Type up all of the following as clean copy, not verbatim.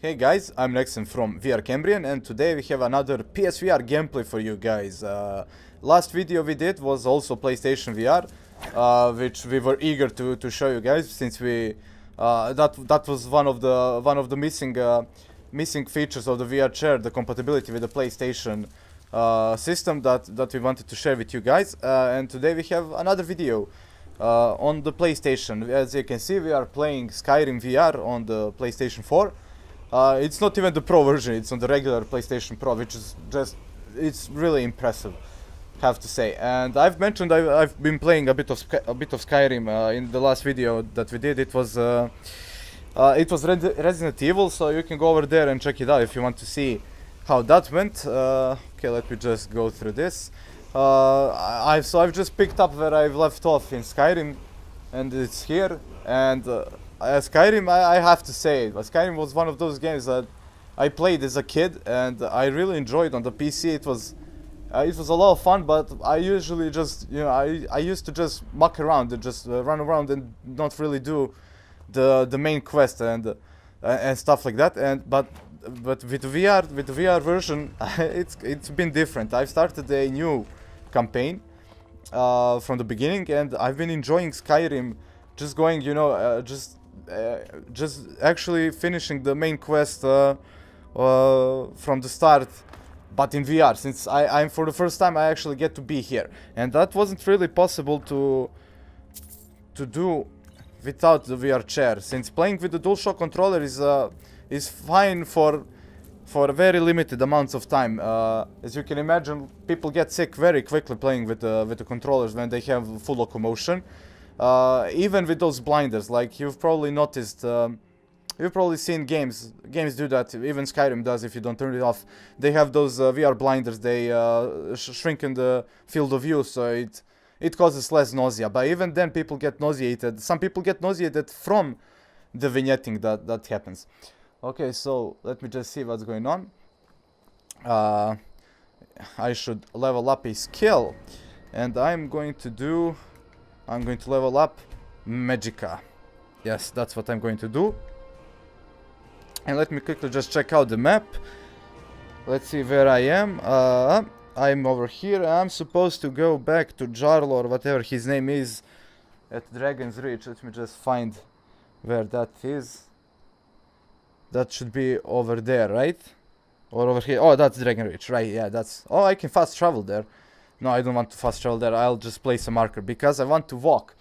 Hey guys, I'm Nexon from VR Cambrian, and today we have another PSVR gameplay for you guys. Last video we did was also PlayStation VR, which we were eager to show you guys, since we that was one of the missing features of the VR chair, the compatibility with the PlayStation system that we wanted to share with you guys. And today we have another video on the PlayStation. As you can see, we are playing Skyrim VR on the PlayStation 4. It's not even the Pro version, it's on the regular PlayStation Pro, which is it's really impressive, have to say. And I've mentioned I've been playing a bit of Skyrim in the last video that we did. It was Resident Evil, so you can go over there and check it out if you want to see how that went. Okay, let me just go through this. I've just picked up where I've left off in Skyrim, and it's here. And Skyrim, I have to say, Skyrim was one of those games that I played as a kid, and I really enjoyed on the PC. It was a lot of fun, but I usually just, I used to just muck around and just run around and not really do the main quest and stuff like that. But with the VR version, it's been different. I've started a new campaign from the beginning, and I've been enjoying Skyrim. Just going, just actually finishing the main quest from the start, but in VR, since I'm for the first time I actually get to be here, and that wasn't really possible to do without the VR chair, since playing with the DualShock controller is fine for very limited amounts of time. As you can imagine, people get sick very quickly playing with the controllers when they have full locomotion. Even with those blinders, like you've probably noticed, you've probably seen games do that. Even Skyrim does if you don't turn it off. They have those VR blinders. They shrink in the field of view, so it causes less nausea. But even then, people get nauseated. Some people get nauseated from the vignetting that happens. Okay, so let me just see what's going on. I should level up a skill, and I'm going to level up Magica. Yes, that's what I'm going to do. And let me quickly just check out the map. Let's see where I am. I'm over here. I'm supposed to go back to Jarl, or whatever his name is, at Dragon's Reach. Let me just find where that is. That should be over there, right? Or over here. Oh, that's Dragon Reach, right? Yeah, that's... Oh, I can fast travel there. No, I don't want to fast travel there. I'll just place a marker because I want to walk.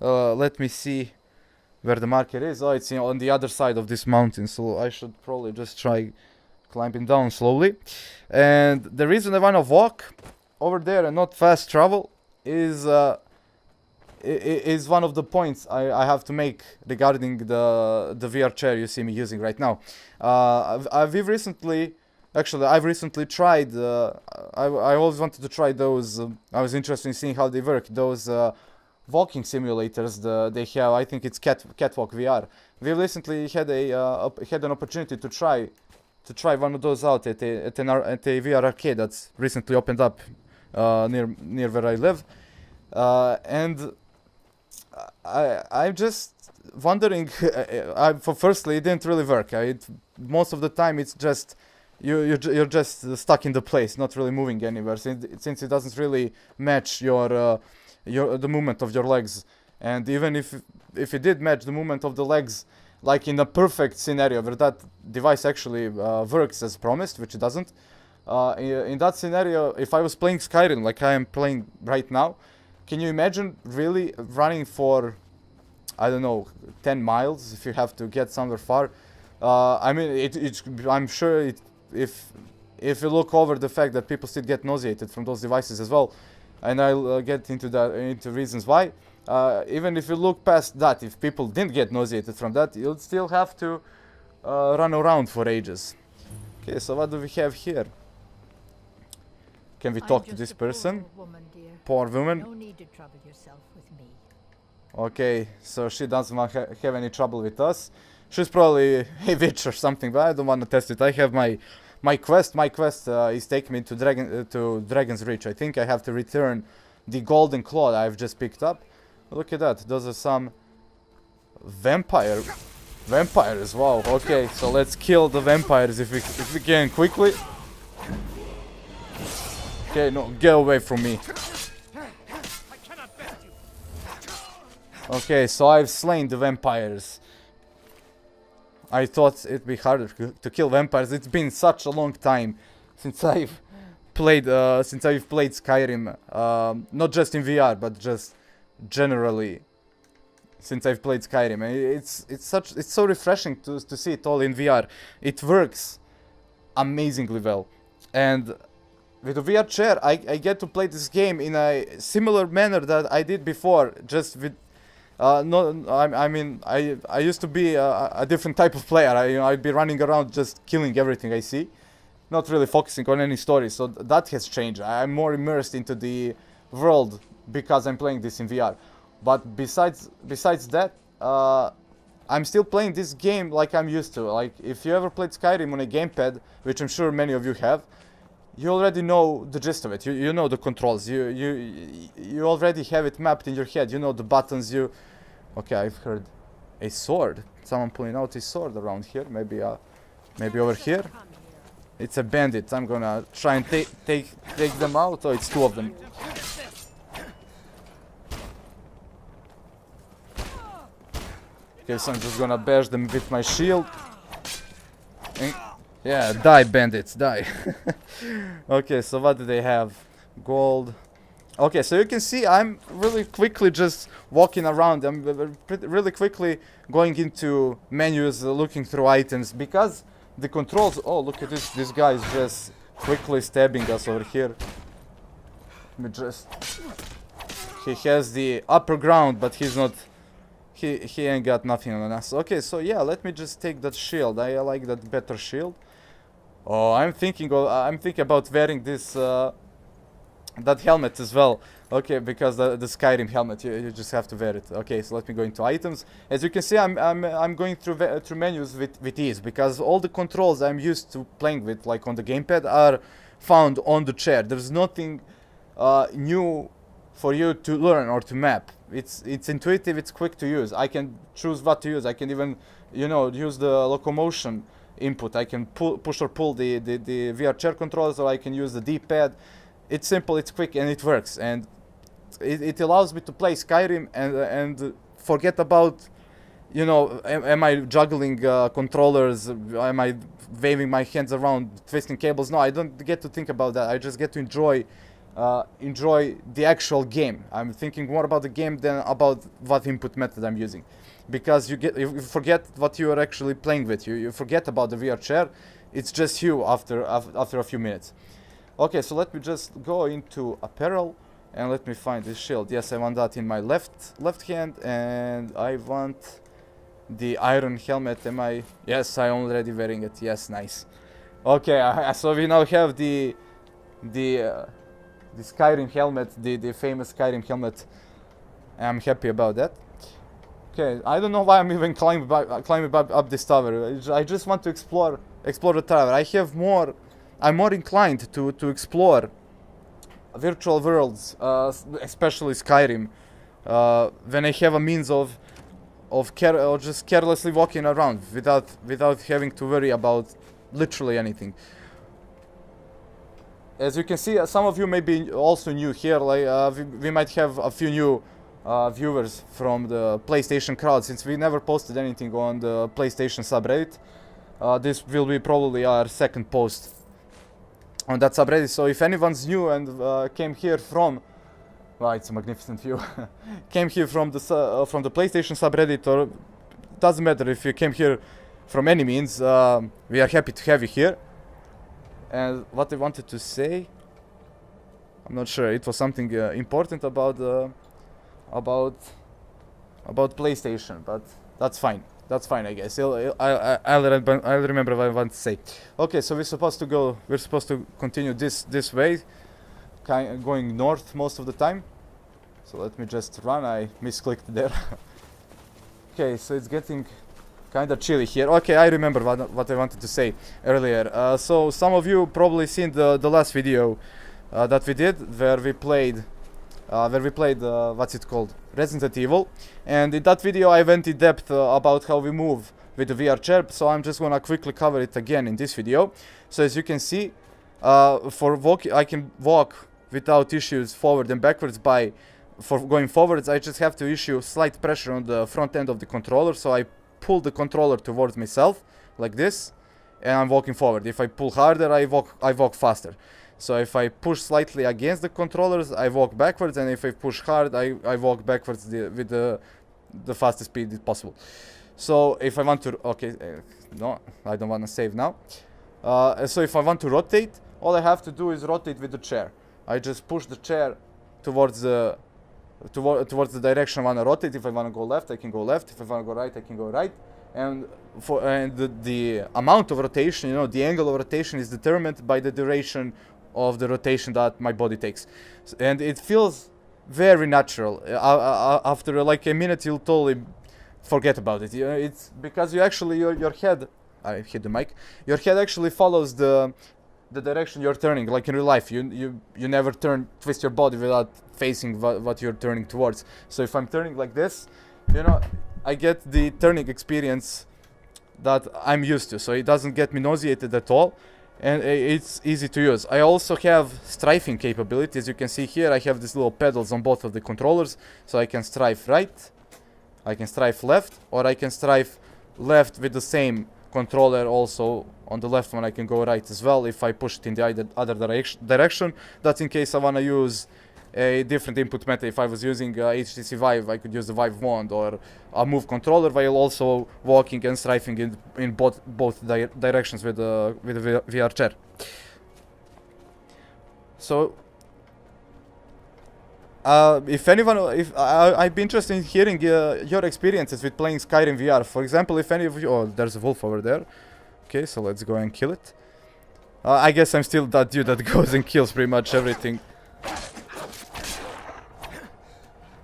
Let me see where the marker is. Oh, it's on the other side of this mountain, so I should probably just try climbing down slowly. And the reason I want to walk over there and not fast travel is one of the points I have to make regarding the VR chair you see me using right now. I've recently tried, I always wanted to try those, I was interested in seeing how they work, those walking simulators they have. I think it's Catwalk VR. We recently had an opportunity to try one of those out at a VR arcade that's recently opened up near where I live. And I'm just wondering, firstly, it didn't really work. Most of the time it's just you're just stuck in the place, not really moving anywhere, since it doesn't really match the movement of your legs. And even if it did match the movement of the legs, like in a perfect scenario where that device actually works as promised, which it doesn't, in that scenario, if I was playing Skyrim like I am playing right now, can you imagine really running for, I don't know, 10 miles if you have to get somewhere far? I mean, I'm sure if you look over the fact that people still get nauseated from those devices as well, and I'll get into reasons why. Even if you look past that, if people didn't get nauseated from that, you'll still have to run around for ages. Okay, so what do we have here? Can we talk to this person? Poor woman. No need to trouble yourself with me. Okay, so she doesn't want to have any trouble with us. She's probably a witch or something, but I don't want to test it. I have my quest. My quest is taking me to Dragon's Reach. I think I have to return the golden claw I've just picked up. Look at that. Those are some vampire Vampires, wow, okay, so let's kill the vampires if we can quickly. Okay, no, get away from me. Okay, so I've slain the vampires. I thought it'd be harder to kill vampires. It's been such a long time since I've played Skyrim. Not just in VR, but just generally since I've played Skyrim. It's so refreshing to see it all in VR. It works amazingly well, and with the VR chair, I get to play this game in a similar manner that I did before, just with. No, I used to be a different type of player. I'd be running around just killing everything I see, not really focusing on any story. So that has changed. I'm more immersed into the world because I'm playing this in VR. But besides that, I'm still playing this game like I'm used to. Like if you ever played Skyrim on a gamepad, which I'm sure many of you have, you already know the gist of it. You know the controls. You already have it mapped in your head. You know the buttons. Okay, I've heard a sword. Someone pulling out a sword around here. Maybe over here. It's a bandit. I'm gonna try and take them out. Oh, it's two of them. Okay, so I'm just gonna bash them with my shield. And yeah, die bandits, die. Okay, so what do they have? Gold. Okay, so you can see I'm really quickly just walking around. I'm really quickly going into menus, looking through items, because the controls... Oh, look at this. This guy is just quickly stabbing us over here. Let me just... He has the upper ground, but he's not... He ain't got nothing on us. Okay, so yeah, let me just take that shield. I like that better shield. Oh, I'm thinking about wearing this that helmet as well. Okay, because the Skyrim helmet, you just have to wear it. Okay, so let me go into items. As you can see, I'm going through menus with ease, because all the controls I'm used to playing with, like on the gamepad, are found on the chair. There's nothing new for you to learn or to map. It's intuitive. It's quick to use. I can choose what to use. I can even, use the locomotion input. I can push or pull the VR chair controls, or I can use the D-pad. It's simple, it's quick, and it works. And it allows me to play Skyrim and forget about, am I juggling controllers? Am I waving my hands around, twisting cables? No, I don't get to think about that. I just get to enjoy the actual game. I'm thinking more about the game than about what input method I'm using, because you forget what you are actually playing with. You forget about the VR chair. It's just you after a few minutes. Okay, so let me just go into apparel and let me find this shield. Yes, I want that in my left hand, and I want the iron helmet. Yes, I'm already wearing it. Yes, nice. Okay, so we now have the Skyrim helmet, the famous Skyrim helmet. I'm happy about that. Okay, I don't know why I'm even climbing up this tower. I just want to explore the tower. I'm more inclined to explore virtual worlds, especially Skyrim, when I have a means of just carelessly walking around without having to worry about literally anything. As you can see, some of you may be also new here. Like we might have a few new viewers from the PlayStation crowd, since we never posted anything on the PlayStation subreddit. This will be probably our second post on that subreddit. So if anyone's new and came here from, well, it's a magnificent view, came here from the PlayStation subreddit, or doesn't matter if you came here from any means, we are happy to have you here. And what I wanted to say, I'm not sure. It was something important about PlayStation, but that's fine. That's fine, I guess. I'll remember what I want to say. Okay, so we're supposed to continue this way, going north most of the time. So let me just run. I misclicked there. Okay, so it's getting kind of chilly here. Okay, I remember what I wanted to say earlier. So some of you probably seen the last video that we did, where we played what's it called, Resident Evil. And in that video I went in depth about how we move with the VR chair, so I'm just gonna quickly cover it again in this video. So as you can see, for walking, I can walk without issues forward and backwards. For going forwards, I just have to issue slight pressure on the front end of the controller, so I pull the controller towards myself like this, and I'm walking forward. If I pull harder, I walk faster. So if I push slightly against the controllers, I walk backwards, and if I push hard, I walk backwards with the fastest speed possible. So if I want to, okay, no, I don't want to save now. So if I want to rotate, all I have to do is rotate with the chair. I just push the chair towards the direction I want to rotate. If I want to go left, I can go left. If I want to go right, I can go right. And the amount of rotation, you know, the angle of rotation is determined by the duration of the rotation that my body takes, and it feels very natural. After like a minute, you'll totally forget about it. It's because you actually your head. I hit the mic. Your head actually follows the direction you're turning. Like in real life, you never twist your body without facing what you're turning towards. So if I'm turning like this, you know, I get the turning experience that I'm used to. So it doesn't get me nauseated at all, and it's easy to use. I also have strafing capability. As you can see here, I have these little pedals on both of the controllers, so I can strafe right, I can strafe left, or I can strafe left with the same controller. Also on the left one I can go right as well if I push it in the other direction. That's in case I want to use a different input method. If I was using HTC Vive, I could use the Vive wand or a move controller, while also walking and strafing in both directions with the VR chair. So I'd be interested in hearing your experiences with playing Skyrim VR. For example, if any of you, oh, there's a wolf over there. Okay, so let's go and kill it. I guess I'm still that dude that goes and kills pretty much everything.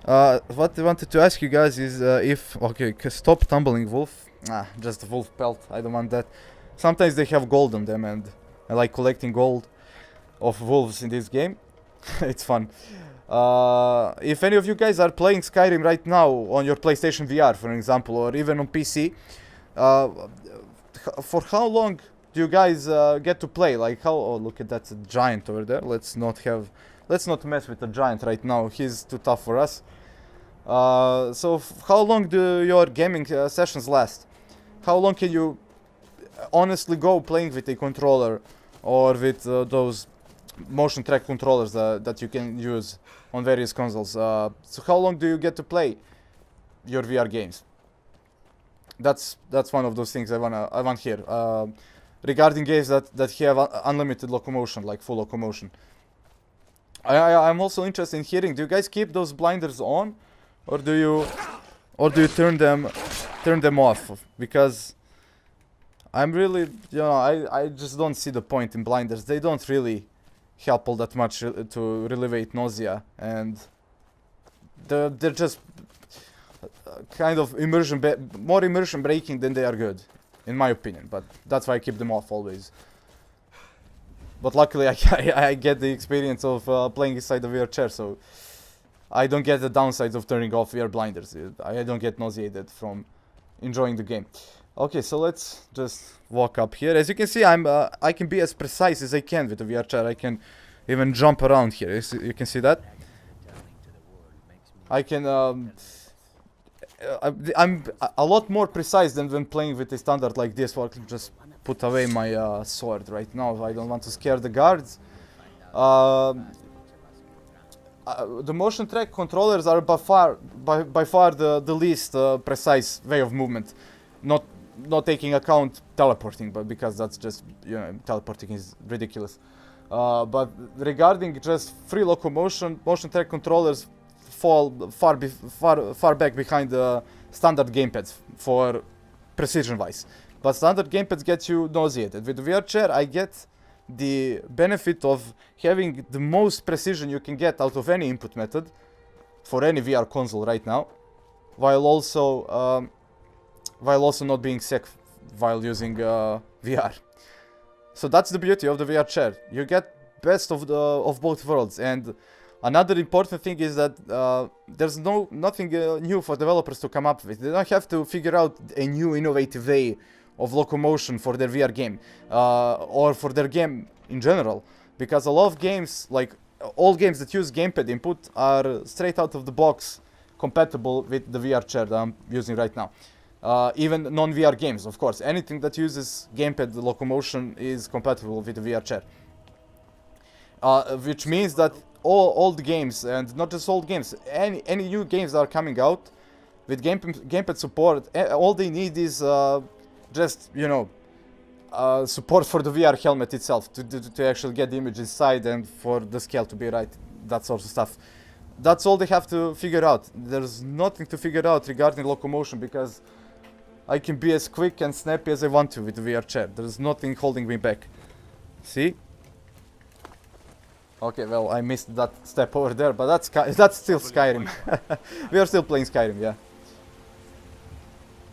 What I wanted to ask you guys is okay, stop tumbling, wolf. Just a wolf pelt. I don't want that. Sometimes they have gold on them, and I like collecting gold of wolves in this game. It's fun. If any of you guys are playing Skyrim right now on your PlayStation VR, for example, or even on PC, for how long do you guys get to play? Like how? Oh, look at that giant over there. Let's not mess with the giant right now. He's too tough for us. So how long do your gaming sessions last? How long can you honestly go playing with a controller or with those motion track controllers that you can use on various consoles? So how long do you get to play your VR games? That's one of those things I want here. Regarding games that have unlimited locomotion, like full locomotion. I'm also interested in hearing, do you guys keep those blinders on, or do you turn them off? Because I'm really, you know, I just don't see the point in blinders. They don't really help all that much to relieve nausea, and they're just kind of more immersion breaking than they are good, in my opinion. But that's why I keep them off always. But luckily I get the experience of playing inside the VR chair, so I don't get the downsides of turning off VR blinders. I don't get nauseated from enjoying the game. Okay, so let's just walk up here. As you can see, I can be as precise as I can with the VR chair. I can even jump around here. You can see that. I can. I'm a lot more precise than when playing with a standard like this. Where I can just put away my sword right now. I don't want to scare the guards. The motion track controllers are by far the least precise way of movement. Not taking account teleporting, but because that's just, you know, teleporting is ridiculous. But regarding just free locomotion, motion track controllers fall far back behind the standard gamepads for precision wise. But standard gamepads get you nauseated. With the VR chair, I get the benefit of having the most precision you can get out of any input method for any VR console right now, while also not being sick while using VR. So that's the beauty of the VR chair. You get best of both worlds, and Another important thing is that there's nothing new for developers to come up with. They don't have to figure out a new innovative way of locomotion for their VR game or for their game in general, because a lot of games, like all games that use gamepad input, are straight out of the box compatible with the VR chair that I'm using right now. Even non-VR games, of course. Anything that uses gamepad locomotion is compatible with the VR chair. Which means that all old games, and not just old games, any new games that are coming out with gamepad support, all they need is just, you know, support for the VR helmet itself to actually get the image inside and for the scale to be right, that sort of stuff. That's all they have to figure out. There's nothing to figure out regarding locomotion, because I can be as quick and snappy as I want to with the VR chair. There's nothing holding me back. See? Okay, well, I missed that step over there, but that's still Skyrim. We are still playing Skyrim, yeah.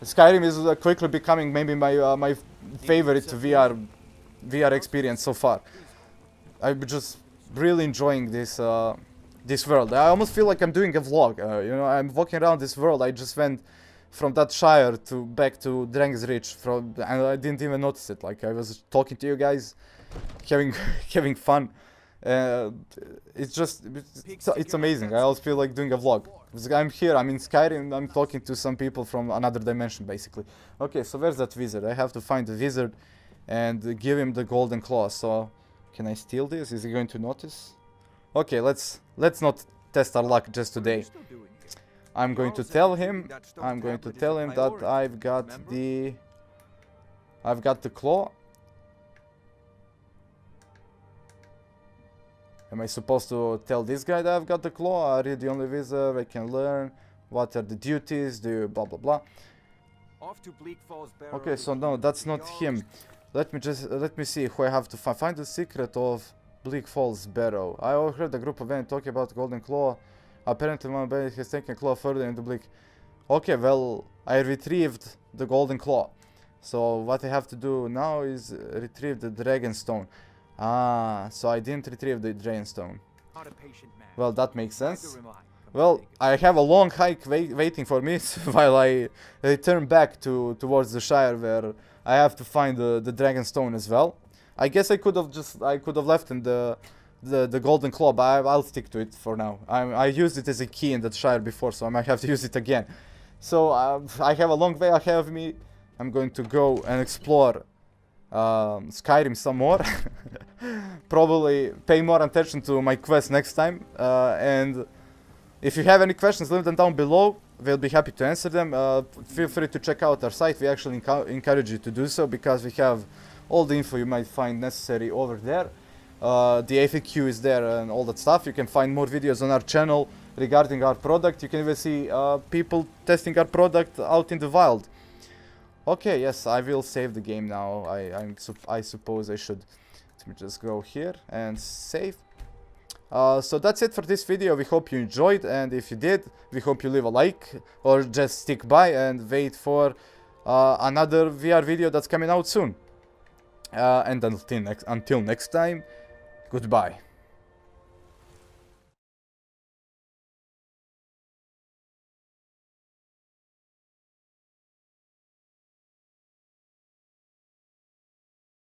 Skyrim is quickly becoming maybe my favorite VR experience so far. I'm just really enjoying this this world. I almost feel like I'm doing a vlog. You know, I'm walking around this world. I just went from that Shire to back to Drang's Reach, and I didn't even notice it. Like, I was talking to you guys, having fun. It's amazing. I always feel like doing a vlog. I'm here, I'm in Skyrim, I'm talking to some people from another dimension, basically. Okay, so where's that wizard? I have to find the wizard and give him the golden claw. So, can I steal this? Is he going to notice? Okay, let's not test our luck just today. I'm going to tell him that I've got the claw. Am I supposed to tell this guy that I've got the claw? Are you the only wizard? I can learn. What are the duties? Do you blah blah blah? Okay, so no, that's not him. Let me see who I have to find. Find the secret of Bleak Falls Barrow. I overheard a group of men talking about Golden Claw. Apparently one bandit has taken Claw further into Bleak. Okay, well, I retrieved the Golden Claw. So what I have to do now is retrieve the Dragon Stone. Ah, so I didn't retrieve the Dragon Stone. Well, that makes sense. Well, I have a long hike waiting for me while I return back towards the Shire, where I have to find the Dragon Stone as well. I guess I could have left in the Golden Claw, but I'll stick to it for now. I used it as a key in that Shire before, so I might have to use it again. So I have a long way ahead of me. I'm going to go and explore Skyrim some more. Probably pay more attention to my quest next time. And if you have any questions, leave them down below. We'll be happy to answer them. Feel free to check out our site. We actually encourage you to do so, because we have all the info you might find necessary over there. The FAQ is there and all that stuff. You can find more videos on our channel regarding our product. You can even see people testing our product out in the wild. Okay, yes, I will save the game now. I suppose I should. Let me just go here and save. So that's it for this video. We hope you enjoyed, and if you did, we hope you leave a like or just stick by and wait for another VR video that's coming out soon. And until next time, goodbye.